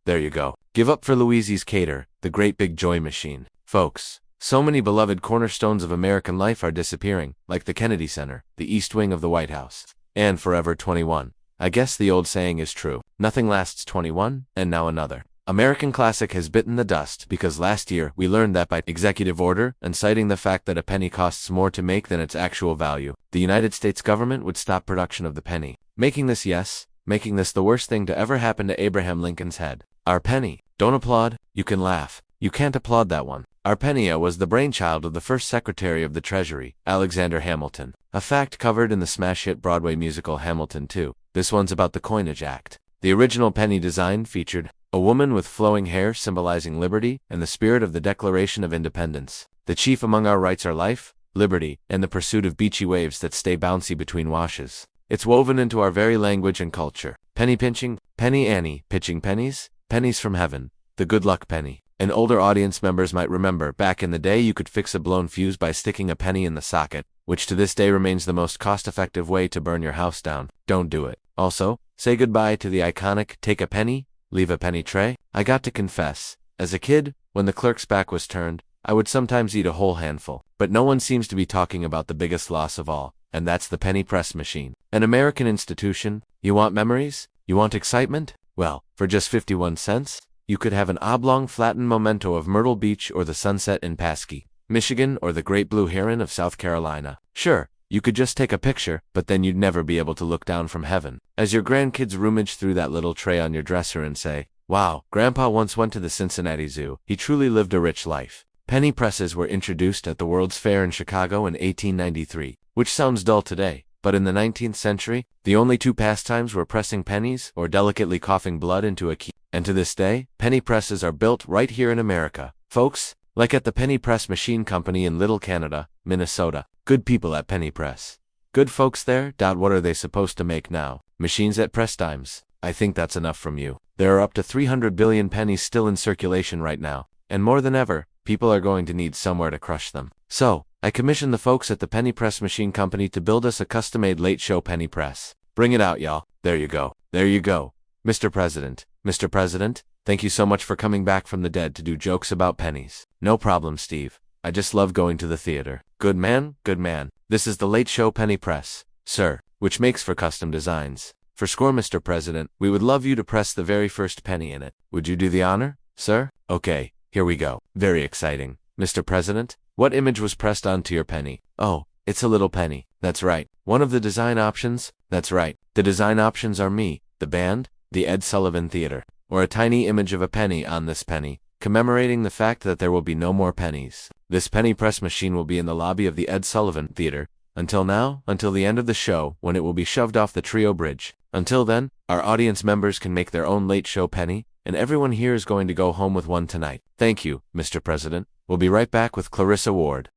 there you go. Give up for Louise's Cater, the great big joy machine. Folks, so many beloved cornerstones of American life are disappearing, like the Kennedy Center, the East Wing of the White House, and Forever 21. I guess the old saying is true. Nothing lasts 21, and now another. American Classic has bitten the dust because last year we learned that by executive order and citing the fact that a penny costs more to make than its actual value, the United States government would stop production of the penny, making this the worst thing to ever happen to Abraham Lincoln's head. Our penny. Don't applaud, you can laugh. You can't applaud that one. Our penny was the brainchild of the first Secretary of the Treasury, Alexander Hamilton. A fact covered in the smash hit Broadway musical Hamilton 2. This one's about the Coinage Act. The original penny design featured a woman with flowing hair symbolizing liberty and the spirit of the Declaration of Independence. The chief among our rights are life, liberty, and the pursuit of beachy waves that stay bouncy between washes. It's woven into our very language and culture. Penny pinching, Penny Annie, pitching pennies, pennies from heaven, the good luck penny. And older audience members might remember, back in the day you could fix a blown fuse by sticking a penny in the socket, which to this day remains the most cost-effective way to burn your house down. Don't do it. Also, say goodbye to the iconic take a penny, leave a penny tray. I got to confess, as a kid, when the clerk's back was turned, I would sometimes eat a whole handful. But no one seems to be talking about the biggest loss of all, and that's the penny press machine. An American institution. You want memories? You want excitement? Well, for just 51 cents, you could have an oblong flattened memento of Myrtle Beach or the sunset in Paskey, Michigan, or the Great Blue Heron of South Carolina. Sure, you could just take a picture, but then you'd never be able to look down from heaven as your grandkids rummage through that little tray on your dresser and say, "Wow, Grandpa once went to the Cincinnati Zoo. He truly lived a rich life." Penny presses were introduced at the World's Fair in Chicago in 1893, which sounds dull today, but in the 19th century, the only two pastimes were pressing pennies or delicately coughing blood into a key. And to this day, penny presses are built right here in America. Folks, like at the Penny Press Machine Company in Little Canada, Minnesota. Good people at Penny Press. Good folks there. What are they supposed to make now? Machines that press dimes. I think that's enough from you. There are up to 300 billion pennies still in circulation right now, and more than ever, people are going to need somewhere to crush them. So, I commissioned the folks at the Penny Press Machine Company to build us a custom-made late show penny press. Bring it out, y'all. There you go. There you go. Mr. President, thank you so much for coming back from the dead to do jokes about pennies. No problem, Steve. I just love going to the theater. Good man, good man. This is the Late Show Penny Press, sir, which makes for custom designs. For score, Mr. President, we would love you to press the very first penny in it. Would you do the honor, sir? Okay, here we go. Very exciting. Mr. President, what image was pressed onto your penny? Oh, it's a little penny. That's right. One of the design options? That's right. The design options are me, the band, the Ed Sullivan Theater, or a tiny image of a penny on this penny, commemorating the fact that there will be no more pennies. This penny press machine will be in the lobby of the Ed Sullivan Theater, until the end of the show, when it will be shoved off the Trio Bridge. Until then, our audience members can make their own late show penny, and everyone here is going to go home with one tonight. Thank you, Mr. President. We'll be right back with Clarissa Ward.